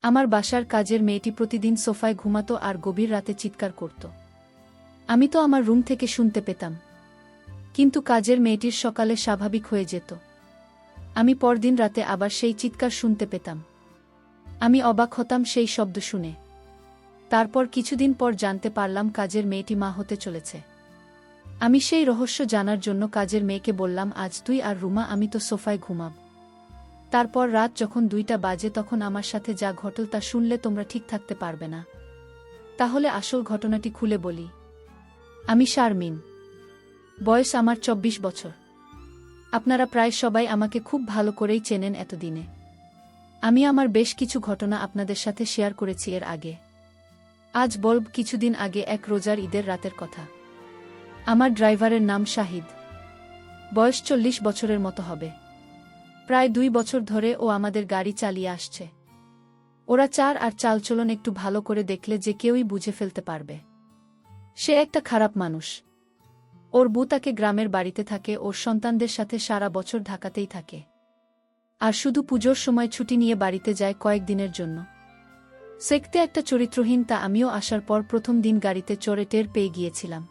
আমার বাসার কাজের মেয়েটি প্রতিদিন সোফায় ঘুমাতো আর গভীর রাতে চিৎকার করত। আমি তো আমার রুম থেকে শুনতে পেতাম, কিন্তু কাজের মেয়েটির সকালে স্বাভাবিক হয়ে যেত। আমি পরদিন রাতে আবার সেই চিৎকার শুনতে পেতাম। আমি অবাক হতাম সেই শব্দ শুনে। তারপর কিছুদিন পর জানতে পারলাম কাজের মেয়েটি মা হতে চলেছে। আমি সেই রহস্য জানার জন্য কাজের মেয়েকে বললাম, আজ তুই আর রুমা আমি তো সোফায় ঘুমাব। তারপর রাত যখন 2টা বাজে তখন আমার সাথে যা ঘটল তা শুনলে তোমরা ঠিক থাকতে পারবে না। তাহলে আসল ঘটনাটি খুলে বলি। আমি শারমিন, বয়স আমার 24 বছর। আপনারা প্রায় সবাই আমাকে খুব ভালো করেই চেনেন এতদিনে। আমি আমার বেশ কিছু ঘটনা আপনাদের সাথে শেয়ার করেছি এর আগে। আজ বলব কিছুদিন আগে এক রোজার ঈদের রাতের কথা। আমার ড্রাইভারের নাম শাহিদ। বয়স 40 বছরের মতো হবে। প্রায় 2 বছর ধরে ও আমাদের গাড়ি চালিয়ে আসছে। ওরা আর চালচলন একটু ভালো করে দেখলে যে কেউই বুঝে ফেলতে পারবে সে একটা খারাপ মানুষ। ওর বউ তাকে গ্রামের বাড়িতে থাকে, ওর সন্তানদের সাথে সারা বছর ঢাকাতেই থাকে, আর শুধু পুজোর সময় ছুটি নিয়ে বাড়িতে যায় কয়েকদিনের জন্য। সেকতে একটা চরিত্রহীন, তা আমিও আসার পর প্রথম দিন গাড়িতে চড়ে টের পেয়ে গিয়েছিলাম।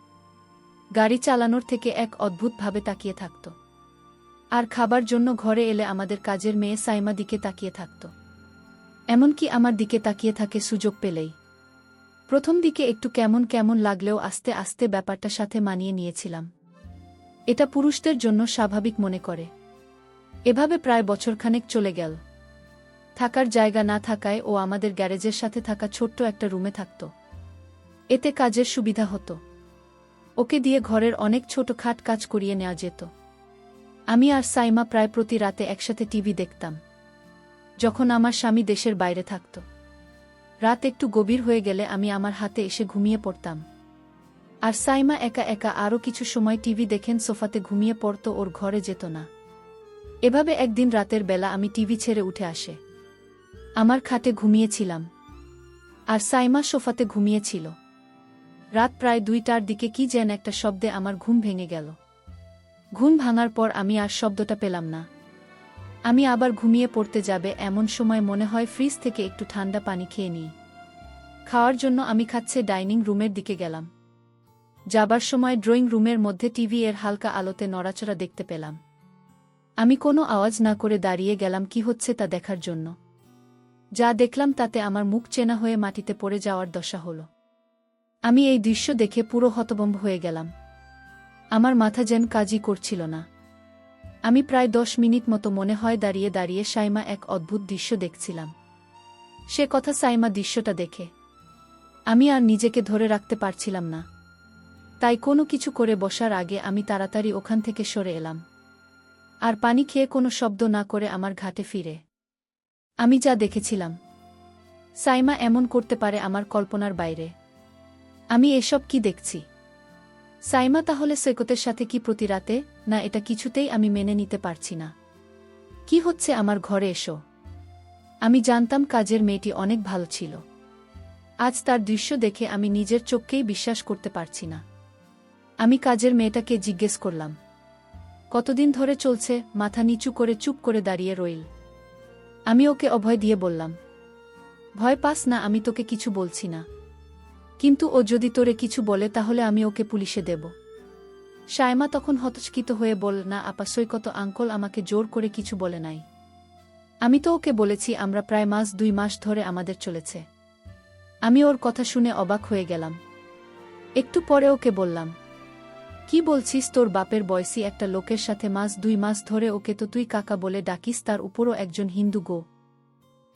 গাড়ি চালানোর থেকে এক অদ্ভুতভাবে তাকিয়ে থাকত, আর খাবার জন্য ঘরে এলে আমাদের কাজের মেয়ে সাইমা দিকে তাকিয়ে থাকত। এমনকি আমার দিকে তাকিয়ে থাকে সুযোগ পেলেই। প্রথম দিকে একটু কেমন কেমন লাগলেও আস্তে আস্তে ব্যাপারটার সাথে মানিয়ে নিয়েছিলাম। এটা পুরুষদের জন্য স্বাভাবিক মনে করে। এভাবে প্রায় বছরখানেক চলে গেল। থাকার জায়গা না থাকায় ও আমাদের গ্যারেজের সাথে থাকা ছোট্ট একটা রুমে থাকত। এতে কাজের সুবিধা হতো। ওকে দিয়ে ঘরের অনেক ছোটখাট কাজ করিয়ে নেওয়া যেত। আমি আর সাইমা প্রায় প্রতি রাতে একসাথে টিভি দেখতাম, যখন আমার স্বামী দেশের বাইরে থাকত। রাত একটু গভীর হয়ে গেলে আমি আমার হাতে এসে ঘুমিয়ে পড়তাম, আর সাইমা একা একা আরও কিছু সময় টিভি দেখেন সোফাতে ঘুমিয়ে পড়ত, ওর ঘরে যেত না। এভাবে একদিন রাতের বেলা আমি টিভি ছেড়ে উঠে আসে আমার খাটে ঘুমিয়েছিলাম, আর সাইমা সোফাতে ঘুমিয়েছিল। রাত প্রায় 2টার দিকে কি যেন একটা শব্দে আমার ঘুম ভেঙে গেল। ঘুম ভাঙার পর আমি আর শব্দটা পেলাম না। আমি আবার ঘুমিয়ে পড়তে যাবে এমন সময় মনে হয় ফ্রিজ থেকে একটু ঠান্ডা পানি খেয়ে নিই। খাওয়ার জন্য আমি খাচ্ছে ডাইনিং রুমের দিকে গেলাম। যাবার সময় ড্রয়িং রুমের মধ্যে টিভি এর হালকা আলোতে নড়াচড়া দেখতে পেলাম। আমি কোনো আওয়াজ না করে দাঁড়িয়ে গেলাম কি হচ্ছে তা দেখার জন্য। যা দেখলাম তাতে আমার মুখ চেনা হয়ে মাটিতে পড়ে যাওয়ার দশা হলো। আমি এই দৃশ্য দেখে পুরো হতভম্ব হয়ে গেলাম। আমার মাথা যেন কাজই করছিল না। আমি প্রায় 10 মিনিট মতো মনে হয় দাঁড়িয়ে দাঁড়িয়ে সাইমা এক অদ্ভুত দৃশ্য দেখছিলাম। সে কথা সাইমা দৃশ্যটা দেখে আমি আর নিজেকে ধরে রাখতে পারছিলাম না। তাই কোনো কিছু করে বসার আগে আমি তাড়াতাড়ি ওখান থেকে সরে এলাম, আর পানি খেয়ে কোনো শব্দ না করে আমার ঘাটে ফিরে। আমি যা দেখেছিলাম, সাইমা এমন করতে পারে আমার কল্পনার বাইরে। আমি এসব কি দেখছি? সাইমা তাহলে সৈকতের সাথে কি প্রতি রাতে? না, এটা কিছুতেই আমি মেনে নিতে পারছি না। কি হচ্ছে আমার ঘরে এসো? আমি জানতাম কাজের মেয়েটি অনেক ভালো ছিল। আজ তার দৃশ্য দেখে আমি নিজের চোখকেই বিশ্বাস করতে পারছি না। আমি কাজের মেয়েটাকে জিজ্ঞেস করলাম, কতদিন ধরে চলছে? মাথা নিচু করে চুপ করে দাঁড়িয়ে রইল। আমি ওকে অভয় দিয়ে বললাম, ভয় পাস না, আমি তোকে কিছু বলছি না। কিন্তু ও যদি তোরে কিছু বলে তাহলে আমি ওকে পুলিশে দেব। সাইমা তখন হতচকিত হয়ে বলল, না আপা, সৈকত আঙ্কল আমাকে জোর করে কিছু বলে নাই। আমি তো ওকে বলেছি আমরা প্রায় 2 মাস ধরে আমাদের চলেছে। আমি ওর কথা শুনে অবাক হয়ে গেলাম। একটু পরে ওকে বললাম, কি বলছিস? তোর বাপের বয়সী একটা লোকের সাথে 2 মাস ধরে? ওকে তো তুই কাকা বলে ডাকিস, তার উপরও একজন হিন্দু গো।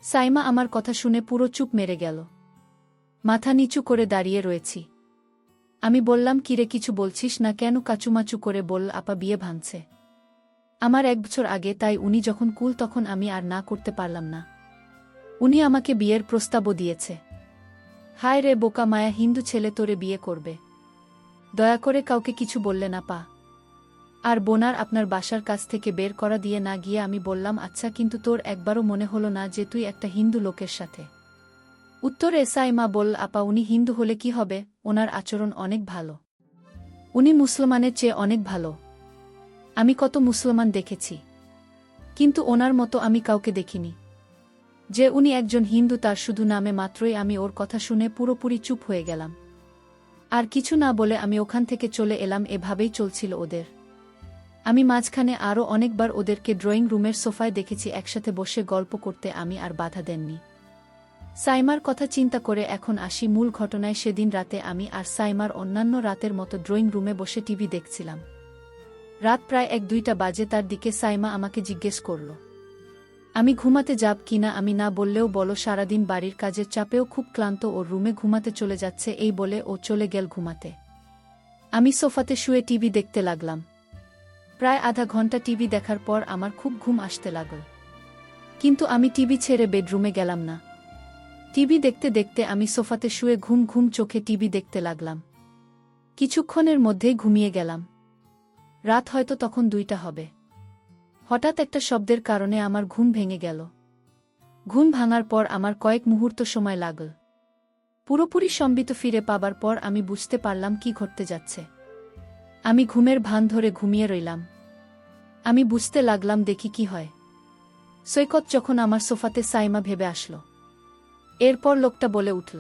সাইমা আমার কথা শুনে পুরো চুপ মেরে গেল। মাথা নিচু করে দাঁড়িয়ে রয়েছি। আমি বললাম, কিরে কিছু বলছিস না কেন? কাচুমাচু করে বলল, আপা বিয়ে ভাঙছে আমার 1 বছর আগে, তাই উনি যখন কুল তখন আমি আর না করতে পারলাম না। উনি আমাকে বিয়ের প্রস্তাবও দিয়েছে। হায় রে বোকা মায়া, হিন্দু ছেলে তোরে বিয়ে করবে? দয়া করে কাউকে কিছু বললে না পা। আর বোনার আপনার বাসার কাছ থেকে বের করা দিয়ে না গিয়ে আমি বললাম, আচ্ছা, কিন্তু তোর একবারও মনে হলো না যে তুই একটা হিন্দু লোকের সাথে? উত্তরে সাইমা বলল, আপা উনি হিন্দু হলে কি হবে? ওনার আচরণ অনেক ভালো। উনি মুসলমানের চেয়ে অনেক ভালো। আমি কত মুসলমান দেখেছি, কিন্তু ওনার মতো আমি কাউকে দেখিনি। যে উনি একজন হিন্দু তার শুধু নামে মাত্রই আমি ওর কথা শুনে পুরোপুরি চুপ হয়ে গেলাম। আর কিছু না বলে আমি ওখান থেকে চলে এলাম। এভাবেই চলছিল ওদের। আমি মাঝখানে আরও অনেকবার ওদেরকে ড্রয়িং রুমের সোফায় দেখেছি একসাথে বসে গল্প করতে, আমি আর বাধা দেননি। সাইমার কথা চিন্তা করে এখন আসি মূল ঘটনায়। সেদিন রাতে আমি আর সাইমার অন্যান্য রাতের মতো ড্রয়িং রুমে বসে টিভি দেখছিলাম। রাত প্রায় 1-2টা বাজে। তার দিকে সাইমা আমাকে জিজ্ঞেস করল আমি ঘুমাতে যাব কিনা। আমি না বললেও বলো, সারাদিন বাড়ির কাজের চাপেও খুব ক্লান্ত, ওর রুমে ঘুমাতে চলে যাচ্ছে। এই বলে ও চলে গেল ঘুমাতে। আমি সোফাতে শুয়ে টিভি দেখতে লাগলাম। প্রায় আধা ঘন্টা টিভি দেখার পর আমার খুব ঘুম আসতে লাগল, কিন্তু আমি টিভি ছেড়ে বেডরুমে গেলাম না। টিভি দেখতে দেখতে আমি সোফাতে শুয়ে ঘুম ঘুম চোখে টিভি দেখতে লাগলাম। কিছুক্ষণের মধ্যেই ঘুমিয়ে গেলাম। রাত হয়তো তখন 2টা হবে। হঠাৎ একটা শব্দের কারণে আমার ঘুম ভেঙে গেল। ঘুম ভাঙার পর আমার কয়েক মুহূর্ত সময় লাগল। পুরোপুরি সম্বিত ফিরে পাবার পর আমি বুঝতে পারলাম কি ঘটতে যাচ্ছে। আমি ঘুমের ভান ধরে ঘুমিয়ে রইলাম। আমি বুঝতে লাগলাম দেখি কি হয়। সৈকত যখন আমার সোফাতে সাইমা ভেবে আসলো। এরপর লোকটা বলে উঠল,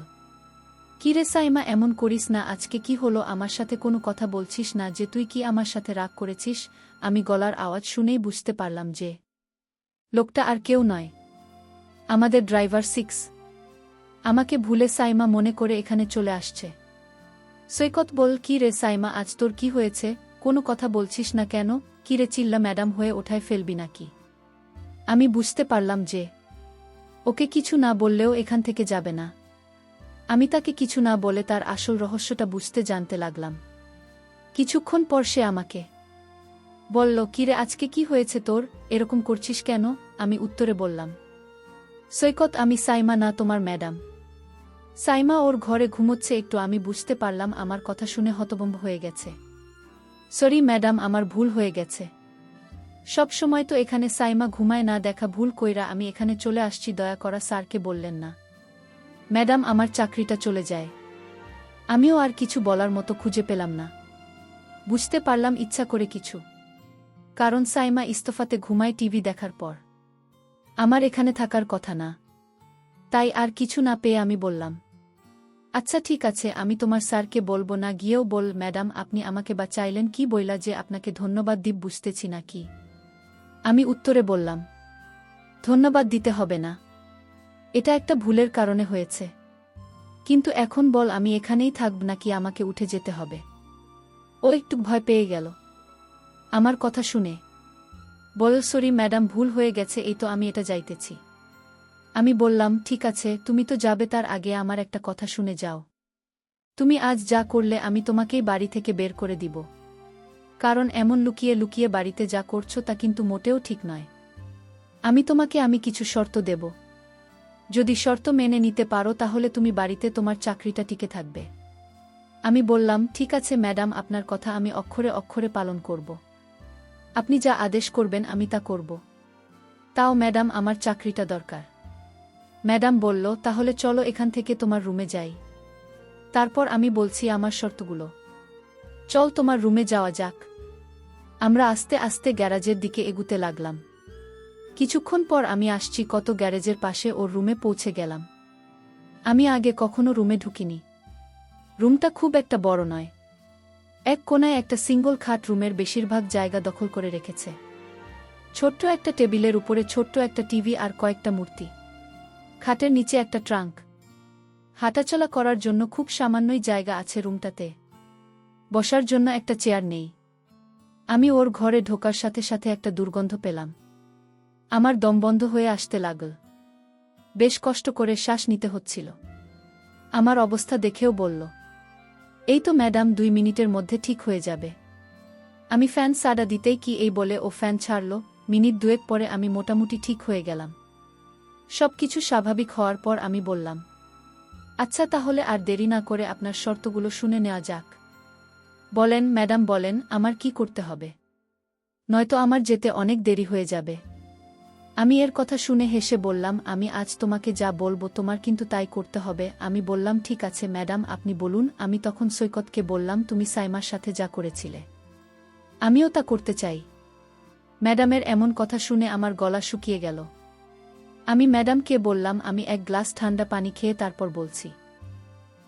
কিরে সাইমা, এমন করিস না। আজকে কি হলো? আমার সাথে কোনো কথা বলছিস না যে? তুই কি আমার সাথে রাগ করেছিস? আমি গলার আওয়াজ শুনেই বুঝতে পারলাম যে লোকটা আর কেউ নয়, আমাদের ড্রাইভার 6। আমাকে ভুলে সাইমা মনে করে এখানে চলে আসছে। সৈকত বল, কি রে সাইমা, আজ তোর কি হয়েছে? কোনো কথা বলছিস না কেন? কি রে, চিল্লা ম্যাডাম হয়ে ওঠায় ফেলবি নাকি? আমি বুঝতে পারলাম যে ওকে কিছু না বললেও এখান থেকে যাবে না। আমি তাকে কিছু না বলে তার আসল রহস্যটা বুঝতে জানতে লাগলাম। কিছুক্ষণ পর সে আমাকে বলল, কিরে আজকে কি হয়েছে তোর? এরকম করছিস কেন? আমি উত্তরে বললাম, সৈকত, আমি সাইমা না, তোমার ম্যাডাম। সাইমা ওর ঘরে ঘুমোচ্ছে একটু। আমি বুঝতে পারলাম আমার কথা শুনে হতভম্ব হয়ে গেছে। সরি ম্যাডাম, আমার ভুল হয়ে গেছে। সব সময় তো এখানে সাইমা ঘুমায় না, দেখা ভুল কইরা আমি এখানে চলে আসছি। দয়া করা স্যারকে বললেন না। ম্যাডাম, আমার চাকরিটা চলে যায়। আমিও আর কিছু বলার মতো খুঁজে পেলাম না। বুঝতে পারলাম ইচ্ছা করে কিছু, কারণ সাইমা ইস্তফাতে ঘুমায় টিভি দেখার পর। আমার এখানে থাকার কথা না। তাই আর কিছু না পেয়ে আমি বললাম, আচ্ছা ঠিক আছে, আমি তোমার স্যারকে বলবো না। গিয়েও বল, ম্যাডাম আপনি আমাকে বাঁচাইলেন। কি বইলা যে আপনাকে ধন্যবাদ দিব বুঝতেছি না কি। আমি উত্তরে বললাম, ধন্যবাদ দিতে হবে না, এটা একটা ভুলের কারণে হয়েছে। কিন্তু এখন বল, আমি এখানেই থাকব নাকি আমাকে উঠে যেতে হবে? ও একটু ভয় পেয়ে গেল আমার কথা শুনে। বল, সরি ম্যাডাম, ভুল হয়ে গেছে, এই তো আমি এটা যাইতেছি। আমি বললাম, ঠিক আছে, তুমি তো যাবে, তার আগে আমার একটা কথা শুনে যাও। তুমি আজ যা করলে আমি তোমাকেই বাড়ি থেকে বের করে দিব। কারণ এমন লুকিয়ে লুকিয়ে বাড়িতে যা করছো তা কিন্তু মোটেও ঠিক নয়। আমি কিছু শর্ত দেব। যদি শর্ত মেনে নিতে পারো তাহলে তুমি বাড়িতে তোমার চাকরিটা টিকে থাকবে। আমি বললাম, ঠিক আছে ম্যাডাম, আপনার কথা আমি অক্ষরে অক্ষরে পালন করব। আপনি যা আদেশ করবেন আমি তা করব। তাও ম্যাডাম, আমার চাকরিটা দরকার। ম্যাডাম বলল, তাহলে চলো এখান থেকে তোমার রুমে যাই। তারপর আমি বলছি আমার শর্তগুলো। চল তোমার রুমে যাওয়া যাক। আমরা আস্তে আস্তে গ্যারাজের দিকে এগুতে লাগলাম। কিছুক্ষণ পর আমি আসছি কত গ্যারেজের পাশে ওর রুমে পৌঁছে গেলাম। আমি আগে কখনো রুমে ঢুকিনি। রুমটা খুব একটা বড় নয়। এক কোণায় একটা সিঙ্গল খাট রুমের বেশিরভাগ জায়গা দখল করে রেখেছে। ছোট্ট একটা টেবিলের উপরে ছোট্ট একটা টিভি আর কয়েকটা মূর্তি। খাটের নিচে একটা ট্রাঙ্ক। হাঁটাচলা করার জন্য খুব সামান্যই জায়গা আছে রুমটাতে। বসার জন্য একটা চেয়ার নেই। আমি ওর ঘরে ঢোকার সাথে সাথে একটা দুর্গন্ধ পেলাম। আমার দম বন্ধ হয়ে আসতে লাগল। বেশ কষ্ট করে শ্বাস নিতে হচ্ছিল। আমার অবস্থা দেখেও বলল, এই তো ম্যাডাম, 2 মিনিটের মধ্যে ঠিক হয়ে যাবে। আমি ফ্যান সাড়া দিতেই কি এই বলে ও ফ্যান ছাড়ল। মিনিট 2 পরে আমি মোটামুটি ঠিক হয়ে গেলাম। সবকিছু স্বাভাবিক হওয়ার পর আমি বললাম, আচ্ছা তাহলে আর দেরি না করে আপনার শর্তগুলো শুনে নেওয়া যাক। বলেন ম্যাডাম, বলেন আমার কি করতে হবে? নয়তো আমার যেতে অনেক দেরি হয়ে যাবে। আমি এর কথা শুনে হেসে বললাম, আমি আজ তোমাকে যা বলবো তোমার কিন্তু তাই করতে হবে। আমি বললাম, ঠিক আছে ম্যাডাম, আপনি বলুন। আমি তখন সৈকতকে বললাম, তুমি সাইমার সাথে যা করেছিলে আমিও তা করতে চাই। ম্যাডামের এমন কথা শুনে আমার গলা শুকিয়ে গেল। আমি ম্যাডামকে বললাম আমি এক গ্লাস ঠান্ডা পানি খেয়ে তারপর বলছি।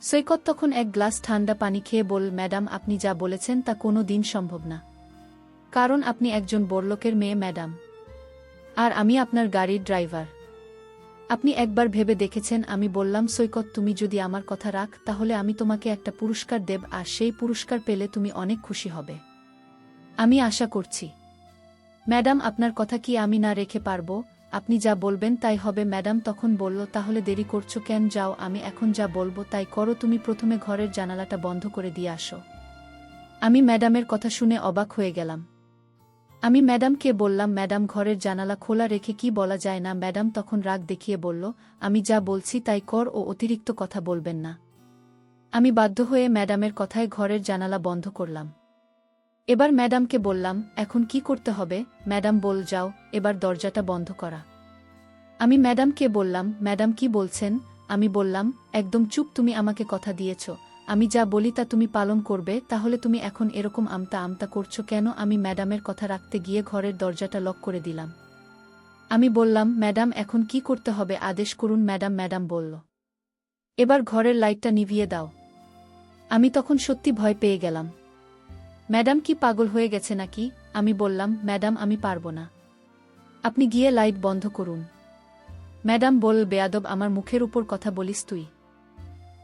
সৈকত তখন এক গ্লাস ঠান্ডা পানি খেয়ে বলল, ম্যাডাম আপনি যা বলেছেন তা কোনো দিন সম্ভব না। কারণ আপনি একজন বড়লোকের মেয়ে ম্যাডাম। আর আমি আপনার গাড়ির ড্রাইভার। আপনি একবার ভেবে দেখেছেন? আমি বললাম, সৈকত তুমি যদি আমার কথা রাখ তাহলে আমি তোমাকে একটা পুরস্কার দেব, আর সেই পুরস্কার পেলে তুমি অনেক খুশি হবে। আমি আশা করছি। ম্যাডাম আপনার কথা কি আমি না রেখে পারবো? আপনি যা বলবেন তাই হবে। ম্যাডাম তখন বলল, তাহলে দেরি করছো কেন? যাও, আমি এখন যা বলবো তাই করো। তুমি প্রথমে ঘরের জানালাটা বন্ধ করে দিয়ে আসো। আমি ম্যাডামের কথা শুনে অবাক হয়ে গেলাম। আমি ম্যাডামকে বললাম, ম্যাডাম ঘরের জানালা খোলা রেখে কি বলা যায় না? ম্যাডাম তখন রাগ দেখিয়ে বলল, আমি যা বলছি তাই কর ও অতিরিক্ত কথা বলবেন না। আমি বাধ্য হয়ে ম্যাডামের কথায় ঘরের জানালা বন্ধ করলাম। এবার ম্যাডামকে বললাম, এখন কি করতে হবে? ম্যাডাম বল, যাও, এবার দরজাটা বন্ধ করা। আমি ম্যাডামকে বললাম, ম্যাডাম কি বলছেন? আমি বললাম, একদম চুপ, তুমি আমাকে কথা দিয়েছ, আমি যা বলি তা তুমি পালন করবে, তাহলে তুমি এখন এরকম আমতা আমতা করছো কেন? আমি ম্যাডামের কথা রাখতে গিয়ে ঘরের দরজাটা লক করে দিলাম। আমি বললাম, ম্যাডাম এখন কি করতে হবে আদেশ করুন। ম্যাডাম ম্যাডাম বলল, এবার ঘরের লাইটটা নিভিয়ে দাও। আমি তখন সত্যি ভয় পেয়ে গেলাম। ম্যাডাম কি পাগল হয়ে গেছে নাকি? আমি বললাম, ম্যাডাম আমি পারবো না, আপনি গিয়ে লাইট বন্ধ করুন। ম্যাডাম বলল, বেয়াদব, আমার মুখের উপর কথা বলিস তুই?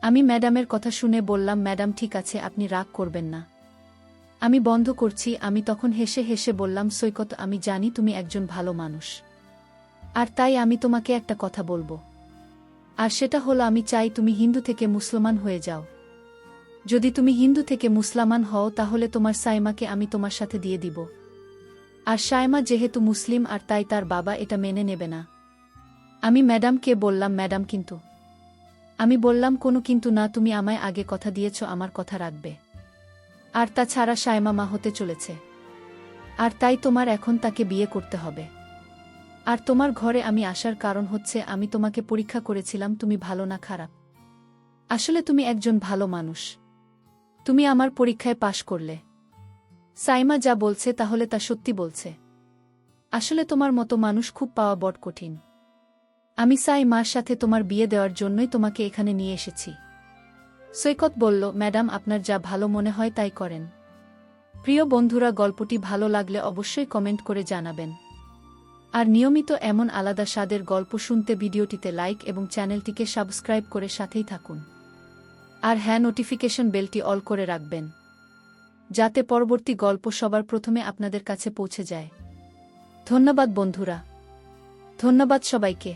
আমি ম্যাডামের কথা শুনে বললাম, ম্যাডাম ঠিক আছে, আপনি রাগ করবেন না, আমি বন্ধ করছি। আমি তখন হেসে হেসে বললাম, সৈকত আমি জানি তুমি একজন ভালো মানুষ, আর তাই আমি তোমাকে একটা কথা বলবো। আর সেটা হলো, আমি চাই তুমি হিন্দু থেকে মুসলমান হয়ে যাও। যদি তুমি হিন্দু থেকে মুসলমান হও তাহলে তোমার সাইমাকে আমি তোমার সাথে দিয়ে দিব। আর সাইমা যেহেতু মুসলিম আর তাই তার বাবা এটা মেনে নেবে না। আমি ম্যাডামকে বললাম, ম্যাডাম কিন্তু। আমি বললাম, কোনো কিন্তু না, তুমি আমায় আগে কথা দিয়েছ আমার কথা রাখবে। আর তাছাড়া সাইমা মা হতে চলেছে, আর তাই তোমার এখন তাকে বিয়ে করতে হবে। আর তোমার ঘরে আমি আসার কারণ হচ্ছে আমি তোমাকে পরীক্ষা করেছিলাম তুমি ভালো না খারাপ। আসলে তুমি একজন ভালো মানুষ, তুমি আমার পরীক্ষায় পাশ করলে। সাইমা যা বলছে তাহলে তা সত্যি বলছে। আসলে তোমার মতো মানুষ খুব পাওয়া বড় কঠিন। আমি সাইমার সাথে তোমার বিয়ে দেওয়ার জন্যই তোমাকে এখানে নিয়ে এসেছি। সৈকত বলল, ম্যাডাম আপনার যা ভালো মনে হয় তাই করেন। প্রিয় বন্ধুরা, গল্পটি ভালো লাগলে অবশ্যই কমেন্ট করে জানাবেন। আর নিয়মিত এমন আলাদা স্বাদের গল্প শুনতে ভিডিওটিতে লাইক এবং চ্যানেলটিকে সাবস্ক্রাইব করে সাথেই থাকুন। আর হ্যাঁ, নোটিফিকেশন বেলটি অল করে রাখবেন, যাতে পরবর্তী গল্প সবার প্রথমে আপনাদের কাছে পৌঁছে যায়। ধন্যবাদ বন্ধুরা, ধন্যবাদ সবাইকে।